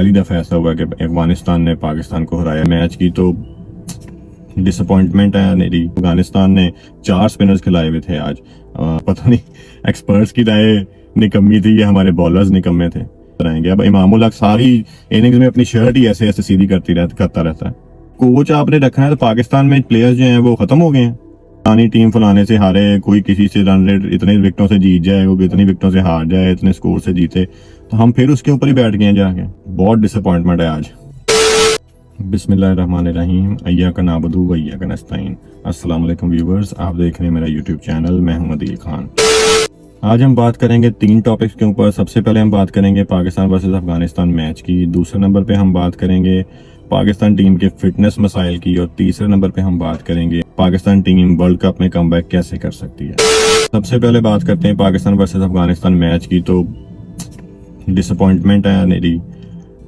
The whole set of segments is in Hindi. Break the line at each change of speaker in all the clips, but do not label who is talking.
पहली दफ़ा ऐसा हुआ कि अफगानिस्तान ने पाकिस्तान को हराया। मैच की तो डिसअपॉइंटमेंट है मेरी। अफगानिस्तान ने 4 स्पिनर्स खिलाए हुए थे आज। पता नहीं एक्सपर्ट्स की राय निकम्मी थी या हमारे बॉलर्स निकम्मे थे। अब इमामुल हक सारी इनिंग्स में अपनी शर्ट ही ऐसे ऐसे सीधी करता रहता है। कोच आपने रखा है तो पाकिस्तान में प्लेयर्स जो हैं वो खत्म हो गए हैं। फलानी टीम फलाने से हारे, कोई किसी से रन रेट इतने विकेटों से जीत जाए, वो इतनी विकेटों से हार जाए, इतने स्कोर से जीते, तो हम फिर उसके ऊपर ही बैठ गए जाके। बहुत डिसअपॉइंटमेंट है आज। बिस्मिल्लाहिर्रहमानिर्रहीम, अय्याका नाबुदु व अय्याका नस्तईन। अस्सलाम वालेकुम व्यूवर्स, आप देख रहे हैं मेरा यूट्यूब चैनल। मैं हूं अदील खान। आज हम बात करेंगे 3 टॉपिक्स के ऊपर। सबसे पहले हम बात करेंगे पाकिस्तान वर्सेस अफगानिस्तान मैच की। दूसरे नंबर पे हम बात करेंगे पाकिस्तान टीम के फिटनेस मसाइल की। और तीसरे नंबर पे हम बात करेंगे पाकिस्तान टीम वर्ल्ड कप में कमबैक कैसे कर सकती है। सबसे पहले बात करते हैं पाकिस्तान वर्सेस अफगानिस्तान मैच की। तो डिसअपॉइंटमेंट है मेरी।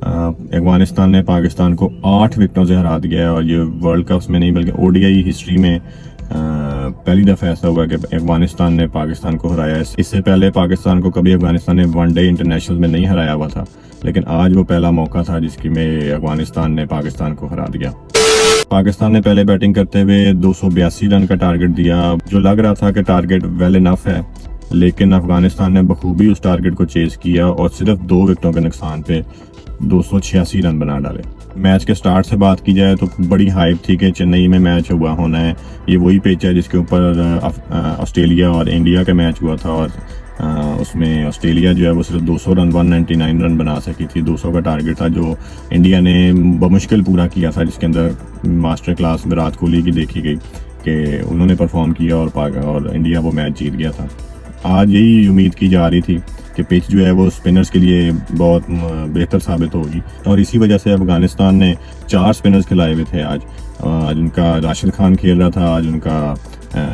अफगानिस्तान ने पाकिस्तान को 8 विकेटों से हरा दिया है और ये वर्ल्ड कप में नहीं बल्कि ओडीआई हिस्ट्री में पहली दफ़ा ऐसा हुआ कि अफगानिस्तान ने पाकिस्तान को हराया है। इससे पहले पाकिस्तान को कभी अफगानिस्तान ने वनडे इंटरनेशनल में नहीं हराया हुआ था, लेकिन आज वो पहला मौका था जिसकी में अफगानिस्तान ने पाकिस्तान को हरा दिया। पाकिस्तान ने पहले बैटिंग करते हुए 282 रन का टारगेट दिया, जो लग रहा था कि टारगेट वेल इनफ है, लेकिन अफगानिस्तान ने बखूबी उस टारगेट को चेज किया और सिर्फ 2 विकेटों के नुकसान पे 286 रन बना डाले। मैच के स्टार्ट से बात की जाए तो बड़ी हाइप थी कि चेन्नई में मैच हुआ होना है। ये वही पिच है जिसके ऊपर ऑस्ट्रेलिया और इंडिया का मैच हुआ था और उसमें ऑस्ट्रेलिया जो है वो सिर्फ 200 रन 199 रन बना सकी थी। 200 का टारगेट था जो इंडिया ने बमुश्किल पूरा किया था, जिसके अंदर मास्टर क्लास विराट कोहली की देखी गई कि उन्होंने परफॉर्म किया और इंडिया वो मैच जीत गया था। आज यही उम्मीद की जा रही थी कि पिच जो है वो स्पिनर्स के लिए बहुत बेहतर साबित होगी और इसी वजह से अफगानिस्तान ने 4 स्पिनर्स खिलाए हुए थे आज। उनका राशिद खान खेल रहा था, आज उनका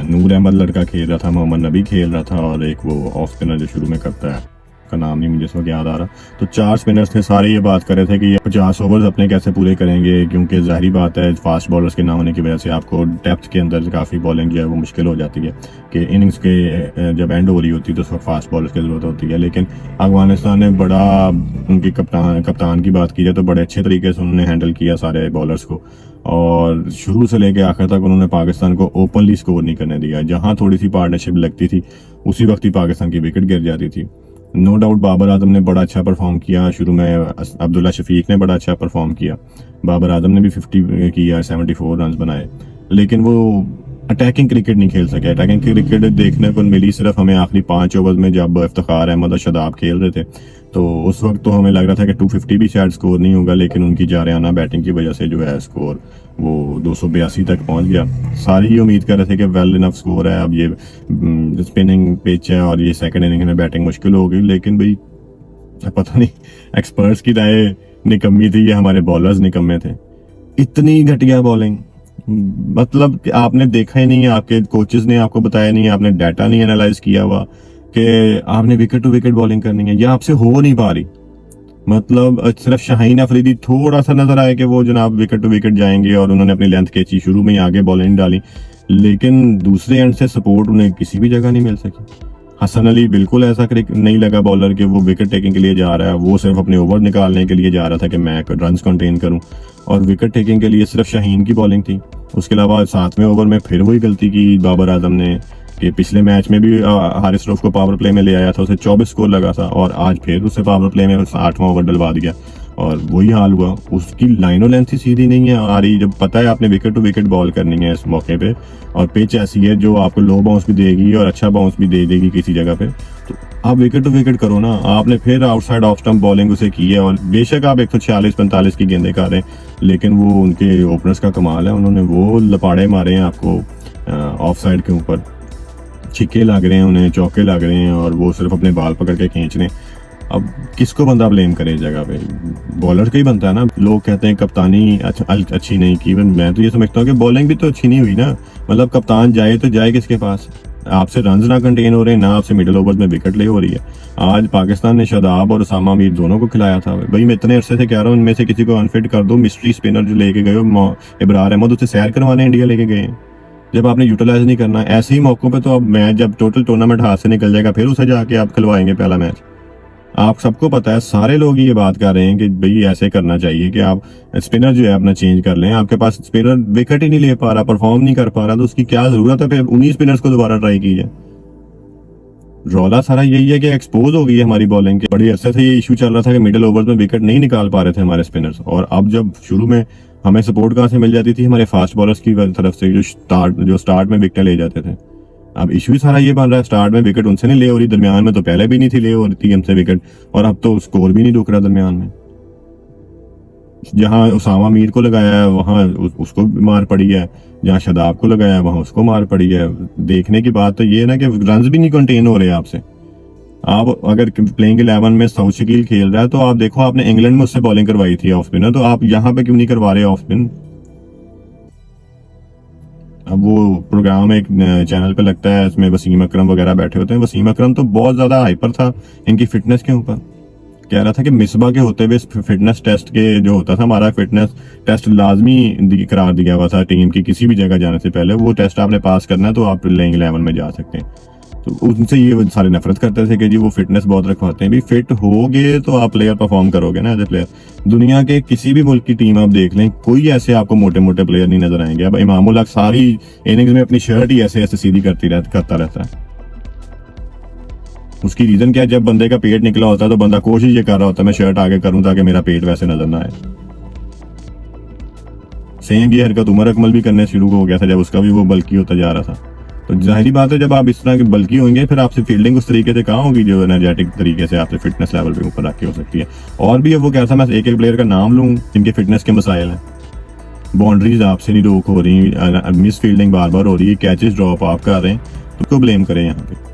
नूर अहमद लड़का खेल रहा था, मोहम्मद नबी खेल रहा था और एक वो ऑफ स्पिनर जो शुरू में करता है, का नाम नहीं मुझे इस वक्त याद आ रहा। तो 4 स्पिनर्स थे। सारे ये बात कर रहे थे कि ये 50 ओवर्स अपने कैसे पूरे करेंगे, क्योंकि जाहिर बात है फास्ट बॉलर्स के ना होने की वजह से आपको डेप्थ के अंदर काफ़ी बॉलिंग जो है वो मुश्किल हो जाती है कि इनिंग्स के जब एंड हो रही होती है तो उस वक्त फास्ट बॉलर्स की ज़रूरत होती है। लेकिन अफगानिस्तान ने बड़ा, उनकी कप्तान की बात की जाए तो बड़े अच्छे तरीके से उन्होंने हैंडल किया सारे बॉलर्स को और शुरू से लेकर आखिर तक उन्होंने पाकिस्तान को ओपनली स्कोर नहीं करने दिया। जहाँ थोड़ी सी पार्टनरशिप लगती थी उसी वक्त ही पाकिस्तान की विकेट गिर जाती थी। नो डाउट बाबर आजम ने बड़ा अच्छा परफॉर्म किया। शुरू में अब्दुल्ला शफीक ने बड़ा अच्छा परफॉर्म किया। बाबर आजम ने भी 50 किया, 74 रन बनाए, लेकिन वो अटैकिंग क्रिकेट नहीं खेल सके। अटैकिंग क्रिकेट देखने को मिली सिर्फ हमें आखिरी 5 ओवर में जब इफ्तिखार अहमद और शदाब खेल रहे थे, तो उस वक्त तो हमें लग रहा था कि 250 भी शायद स्कोर नहीं होगा, लेकिन उनकी जारियाना बैटिंग की वजह से जो है स्कोर वो 282 तक पहुंच गया। सारी ये उम्मीद कर रहे थे कि वेल इनफ स्कोर है, अब ये स्पिनिंग पिच है और ये सेकंड इनिंग में बैटिंग मुश्किल हो गई। लेकिन भाई पता नहीं एक्सपर्ट्स की राय निकम्मी थी या हमारे बॉलर्स निकम्मे थे। इतनी घटिया बॉलिंग, मतलब कि आपने देखा ही नहीं है, आपके कोचेस ने आपको बताया नहीं है, आपने डाटा नहीं एनालाइज किया हुआ कि आपने विकेट टू विकेट बॉलिंग करनी है, या आपसे हो नहीं पा रही। मतलब सिर्फ शाहीन अफरीदी थोड़ा सा नजर आया कि वो जनाब विकेट टू विकेट जाएंगे और उन्होंने अपनी लेंथ खींची, शुरू में ही आगे बॉलिंग डाली, लेकिन दूसरे एंड से सपोर्ट उन्हें किसी भी जगह नहीं मिल सकी। हसन अली बिल्कुल ऐसा नहीं लगा बॉलर कि वो विकेट टेकिंग के लिए जा रहा है, वो सिर्फ अपने ओवर निकालने के लिए जा रहा था कि मैं रन्स कंटेन करूं, और विकेट टेकिंग के लिए सिर्फ शाहीन की बॉलिंग थी। उसके अलावा 7वें ओवर में फिर वही गलती की बाबर आजम ने कि पिछले मैच में भी हारिस रऊफ को पावर प्ले में ले आया था, उसे 24 स्कोर लगा था और आज फिर उसे पावर प्ले में 8वां ओवर डलवा दिया और वही हाल हुआ। उसकी लाइनो लेंथ ही सीधी नहीं है आ रही, जब पता है आपने विकेट टू विकेट बॉल करनी है इस मौके पे और पिच ऐसी है जो आपको लो बाउंस भी देगी और अच्छा बाउंस भी दे देगी किसी जगह पे, तो आप विकेट टू विकेट करो ना। आपने फिर आउटसाइड ऑफ स्टंप बॉलिंग उसे की है और बेशक आप 146-45 की गेंदें कर रहे हैं, लेकिन वो उनके ओपनर्स का कमाल है, उन्होंने वो लपाड़े मारे हैं आपको ऑफ साइड के ऊपर, छिक्के लग रहे हैं उन्हें, चौके लग रहे हैं और वो सिर्फ अपने बाल पकड़ के खींच रहे हैं। अब किसको बंदा ब्लेम करे इस जगह पे? बॉलर का ही बनता है ना। लोग कहते हैं कप्तानी अच्छी नहीं की, मैं तो ये समझता हूँ कि बॉलिंग भी तो अच्छी नहीं हुई ना। मतलब कप्तान जाए तो जाए किसके पास? आपसे रन्स ना कंटेन हो रहे हैं, ना आपसे मिडिल ओवर्स में विकेट ले हो रही है। आज पाकिस्तान ने शदाब और उसामा मीर दोनों को खिलाया था। भाई मैं इतने अरसे से कह रहा हूँ इनमें से किसी को अनफिट कर दो। मिस्ट्री स्पिनर जो लेके गए हो इब्रार अहमद, उसे सैर करवाने इंडिया लेके गए हैं। जब आपने यूटिलाइज नहीं करना ऐसे ही मौकों पे, तो अब मैच जब टोटल टूर्नामेंट हाथ से निकल जाएगा फिर उसे जाके आप खिलवाएंगे पहला मैच। आप सबको पता है, सारे लोग ये बात कर रहे हैं कि भाई ऐसे करना चाहिए कि आप स्पिनर जो है अपना चेंज कर लें। आपके पास स्पिनर विकेट ही नहीं ले पा रहा, परफॉर्म नहीं कर पा रहा, तो उसकी क्या जरूरत है फिर 19 स्पिनर्स को दोबारा ट्राई कीजिए। रौला सारा यही है कि एक्सपोज हो गई है हमारी बॉलिंग के। बड़ी अरसे से ये इशू चल रहा था कि मिडिल ओवर्स में विकेट नहीं निकाल पा रहे थे हमारे स्पिनर्स, और अब जब शुरू में हमें सपोर्ट कहाँ से मिल जाती थी, हमारे फास्ट बॉलर्स की तरफ से, जो स्टार्ट में विकेट ले जाते थे। अब इशू सारा ये बन रहा है, स्टार्ट में विकेट उनसे नहीं ले हो रही, दरमियान में तो पहले भी नहीं थी ले हो रही थी हमसे विकेट, और अब तो स्कोर भी नहीं रुक रहा दरमियान में। जहां उसामा मीर को लगाया है वहां उसको मार पड़ी है, जहां शदाब को लगाया है वहां उसको मार पड़ी है। देखने की बात तो ये है ना कि रन्स भी नहीं कंटेन हो रहे आपसे। आप अगर प्लेइंग 11 में साउथ शकील खेल रहा है तो आप देखो, आपने इंग्लैंड में उससे बॉलिंग करवाई थी ऑफ स्पिनर, तो आप यहाँ पे क्यों नहीं करवा रहे ऑफ स्पिन? अब वो प्रोग्राम एक चैनल पे लगता है, इसमें वसीम अकरम वगैरह बैठे होते हैं। वसीम अकरम तो बहुत ज्यादा हाइपर था इनकी फिटनेस के ऊपर, कह रहा था कि मिसबा के होते हुए फिटनेस टेस्ट के जो होता था हमारा फिटनेस टेस्ट लाजमी करार दिया हुआ था टीम की, किसी भी जगह जाने से पहले वो टेस्ट आपने पास करना है तो आप प्लेइंग 11 में जा सकते हैं। तो उनसे ये सारे नफरत करते थे कि जी वो फिटनेस बहुत रखवाते हैं। भी फिट होगे तो आप प्लेयर परफॉर्म करोगे ना एज ए प्लेयर। दुनिया के किसी भी मुल्क की टीम आप देख लें, कोई ऐसे आपको मोटे मोटे प्लेयर नहीं नजर आएंगे। अब इमामुल हक सारी इनिंग्स में अपनी शर्ट ही ऐसे ऐसे सीधी करता रहता है। उसकी रीजन क्या है? जब बंदे का पेट निकला होता है तो बंदा कोशिश ये कर रहा होता है मैं शर्ट आगे करूं ताकि मेरा पेट वैसे नजर ना आए। सेम ये हरकत उमर अकमल भी करने शुरू हो गया था जब उसका भी वो बल्कि होता जा रहा था। तो जाहिर बात है जब आप इस तरह के बल्कि होंगे फिर आपसे फील्डिंग उस तरीके से कहाँ होगी जो एनर्जेटिक तरीके से आपसे फिटनेस लेवल पे ऊपर रखी हो सकती है। और भी अब वो कैसा, मैं एक एक प्लेयर का नाम लूँ जिनके फिटनेस के मसाइल हैं। बाउंड्रीज आपसे नहीं रोक हो रही, मिस फील्डिंग बार बार हो रही है, कैचेस ड्रॉप आप कर रहे हैं, तो क्यों ब्लेम करें यहाँ पे?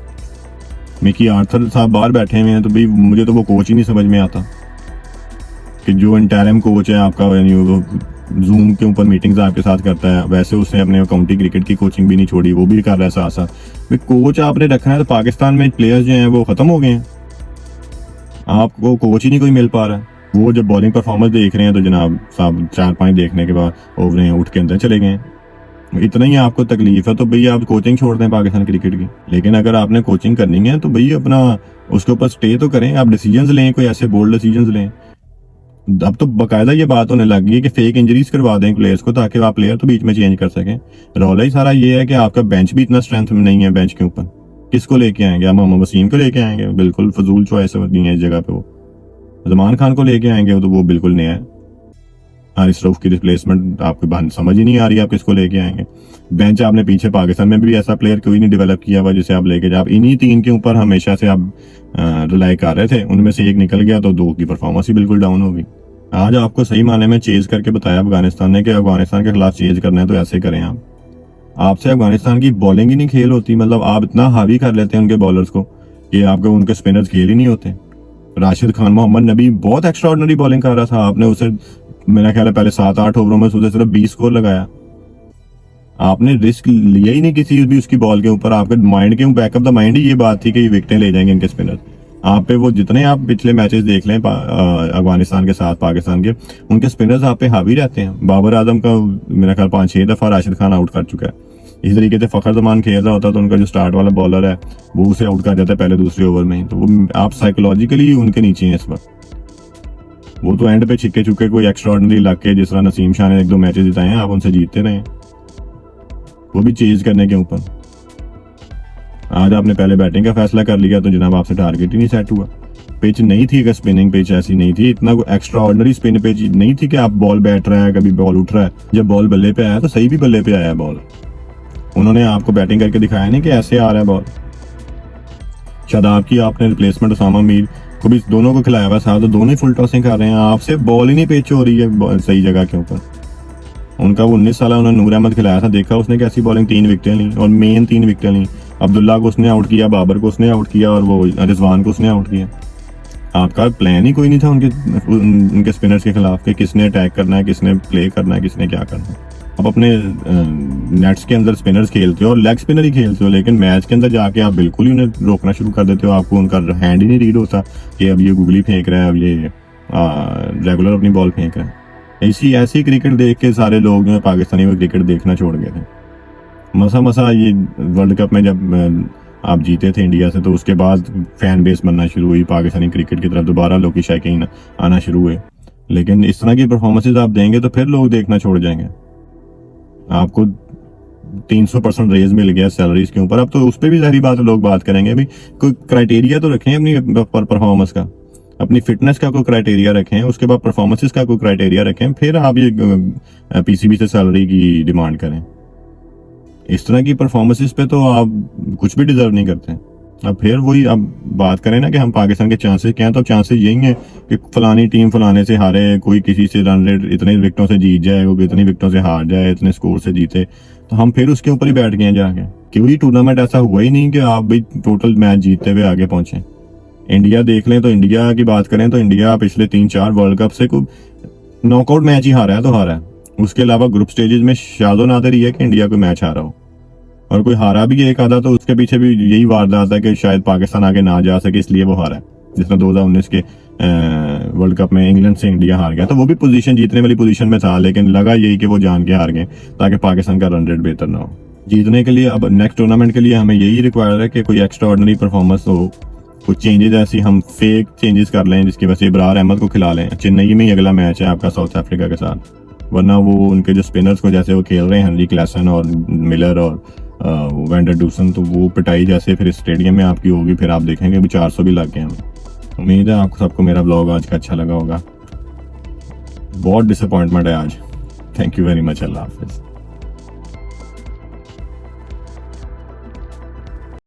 मिकी आर्थर साहब बाहर बैठे हुए हैं, तो भाई मुझे तो वो कोच ही नहीं समझ में आता कि जो इंटरिम कोच है आपका, यानी वो जूम के ऊपर मीटिंग्स आपके साथ करता है, वैसे उसने अपने काउंटी क्रिकेट की कोचिंग भी नहीं छोड़ी, वो भी कर रहा है साथ साथ। भाई कोच आपने रखना है तो पाकिस्तान में प्लेयर्स जो हैं वो खत्म हो गए हैं, आपको कोच ही नहीं कोई मिल पा रहा है। वो जब बॉलिंग परफॉर्मेंस देख रहे हैं तो जनाब साहब 4-5 देखने के बाद ओवरें उठ के अंदर चले गए हैं। इतना ही आपको तकलीफ है तो भैया आप कोचिंग छोड़ दें पाकिस्तान क्रिकेट की। लेकिन अगर आपने कोचिंग करनी है तो भैया अपना उसके ऊपर स्टे तो करें, आप डिसीजंस लें, कोई ऐसे बोल्ड डिसीजंस लें। अब तो बाकायदा ये बात होने लग गई है कि फेक इंजरीज करवा दें प्लेयर्स को ताकि आप प्लेयर तो बीच में चेंज कर सकें। रौला ही सारा ये है कि आपका बेंच भी इतना स्ट्रेंथ में नहीं है बेंच के ऊपर। किसको लेके आएंगे आप? मोहम्मद वसीम को लेके आएंगे? बिल्कुल फजूल चॉइस नहीं है इस जगह पे। वो जमान खान को लेके आएंगे तो वो बिल्कुल नया है। हारिस रऊफ की रिप्लेसमेंट आपको समझ ही नहीं आ रही, आप किसको लेके आएंगे? बेंच आपने पीछे पाकिस्तान में भी ऐसा प्लेयर कोई नहीं डेवलप किया हुआ जिसे आप लेके जाए। आप इन्हीं 3 के ऊपर हमेशा से आप रिलाई कर रहे थे, उनमें से एक निकल गया तो 2 की परफॉर्मेंस ही बिल्कुल डाउन होगी। आज आपको सही माने में चेज करके बताया अफगानिस्तान ने कि अफगानिस्तान के खिलाफ चेज करना है तो ऐसे करें आप। आपसे अफगानिस्तान की बॉलिंग ही नहीं खेल होती, मतलब आप इतना हावी कर लेते हैं उनके बॉलर्स को कि आपके उनके स्पिनर्स खेल ही नहीं होते। राशिद खान मोहम्मद नबी बहुत एक्स्ट्राऑर्डिनरी बॉलिंग कर रहा था, आपने उसे मेरा ख्याल है पहले 7-8 ओवरों में उसे सिर्फ 20 स्कोर लगाया। आपने रिस्क लिया ही नहीं किसी भी उसकी बॉल के ऊपर। आपके माइंड के बैकअप द माइंड ही ये बात थी कि ये विकेटें ले जाएंगे इनके स्पिनर। आप पे वो जितने आप पिछले मैचेस देख लें अफगानिस्तान के साथ पाकिस्तान के, उनके स्पिनर्स आप पे हावी रहते हैं। बाबर आजम का मेरा ख्याल 5-6 दफा राशिद खान आउट कर चुका है। इसी तरीके से फखर जमान खेल रहा होता तो उनका जो स्टार्ट वाला बॉलर है वो उसे आउट कर जाता है पहले दूसरे ओवर में ही। तो वो आप साइकोलॉजिकली उनके नीचे हैं इस वक्त। वो तो एंड पे छिक्के चुके कोई एक्स्ट्राऑर्डिनरी लग के, जिस तरह नसीम शाह ने 1-2 मैचेस जिताए हैं, आप उनसे जीतते रहे, वो भी चेज करने के ऊपर। आज आपने पहले बैटिंग का फैसला कर लिया तो जनाब आपसे टारगेट ही नहीं सेट हुआ। पिच नहीं थी, अगर स्पिनिंग पिच ऐसी नहीं थी, इतना एक्स्ट्रा ऑर्डिनरी स्पिन पिच नहीं थी कि आप बॉल बैठ रहा है कभी बॉल उठ रहा है। जब बॉल बल्ले पे आया तो सही भी बल्ले पे आया बॉल, उन्होंने आपको बैटिंग करके दिखाया नहीं कि ऐसे आ रहा है बॉल। शादाब की आपने रिप्लेसमेंट उसामा मीर को भी दोनों को खिलाया हुआ साथ, तो दोनों ही फुल टॉसिंग कर रहे हैं, आपसे बॉल ही नहीं पिच हो रही है सही जगह के ऊपर। उनका वो 19 साल उन्होंने नूर अहमद खिलाया था, देखा उसने कैसी बॉलिंग, 3 विकेटें ली और मेन 3 विकेटें ली। अब्दुल्ला को उसने आउट किया, बाबर को उसने आउट किया और वो रिजवान को उसने आउट किया। आपका प्लान ही कोई नहीं था उनके स्पिनर्स के खिलाफ कि किसने अटैक करना है, किसने प्ले करना है, किसने क्या करना है। आप अपने नेट्स के अंदर स्पिनर्स खेलते हो और लेग स्पिनर ही खेलते हो, लेकिन मैच के अंदर जाके आप बिल्कुल ही उन्हें रोकना शुरू कर देते हो। आपको उनका हैंड ही नहीं रीड होता कि अब ये गुगली फेंक रहा है, अब ये रेगुलर अपनी बॉल फेंक रहा है। ऐसी क्रिकेट देख के सारे लोग जो है पाकिस्तानी में क्रिकेट देखना छोड़ गए थे। मसा ये वर्ल्ड कप में जब आप जीते थे इंडिया से, तो उसके बाद फैन बेस बनना शुरू हुई, पाकिस्तानी क्रिकेट की तरफ दोबारा लोग की शौकीन आना शुरू हुए। लेकिन इस तरह की परफॉर्मेंसेज आप देंगे तो फिर लोग देखना छोड़ जाएंगे। आपको 300% रेज मिल गया सैलरीज के ऊपर, अब तो उस पर भी जाहिर बात है लोग बात करेंगे। अभी कोई क्राइटेरिया तो रखें अपनी परफॉर्मेंस का, अपनी फिटनेस का कोई क्राइटेरिया रखें, उसके बाद परफॉर्मेंसेस का कोई क्राइटेरिया रखें, फिर आप ये पीसीबी से सैलरी की डिमांड करें। इस तरह की परफॉर्मेंसेस पे तो आप कुछ भी डिजर्व नहीं करते। अब फिर वही अब बात करें ना कि हम पाकिस्तान के चांसेस क्या हैं, तो चांसेस यही हैं कि फलानी टीम फलाने से हारे, कोई किसी से रन रेट इतने विकेटों से जीत जाए, कोई इतनी विकेटों से हार जाए, इतने स्कोर से जीते, तो हम फिर उसके ऊपर ही बैठ गए जाके। क्योंकि टूर्नामेंट ऐसा हुआ ही नहीं कि आप भाई टोटल मैच जीतते हुए आगे पहुंचे। इंडिया देख लें तो इंडिया की बात करें तो इंडिया पिछले 3-4 वर्ल्ड कप से कोई नॉकआउट मैच ही हारा है तो हारा है। उसके अलावा ग्रुप स्टेजेस में शायद नादर ही है कि इंडिया कोई मैच हारा हो, और कोई हारा भी एक आधा तो उसके पीछे भी यही वारदात है कि शायद पाकिस्तान आगे ना जा सके इसलिए वो हारा है। जिसमें 2019 के वर्ल्ड कप में इंग्लैंड से इंडिया हार गया, तो वो भी पोजीशन जीतने वाली पोजीशन में था, लेकिन लगा यही कि वो जान के हार गए ताकि पाकिस्तान का रन रेट बेहतर ना हो। जीतने के लिए अब नेक्स्ट टूर्नामेंट के लिए हमें यही रिक्वायर है कि कोई एक्स्ट्रा ऑर्डिनरी परफॉर्मेंस हो, कुछ चेंजेस ऐसी हम फेक चेंजेस कर लें जिसकी वजह से इब्रार अहमद को खिला लें। चेन्नई में ही अगला मैच है आपका साउथ अफ्रीका के साथ, वरना वो उनके जो स्पिनर्स को जैसे वो खेल रहे हैं हेनरी क्लासन और मिलर और वेंडर डूसन, तो वो पिटाई जैसे फिर स्टेडियम में आपकी होगी, फिर आप देखेंगे भी 400 भी लग गए हैं। उम्मीद है आपको सबको मेरा ब्लॉग आज का अच्छा लगा होगा। बहुत डिसअपॉइंटमेंट है आज। Thank you very much. अल्लाह हाफिज़।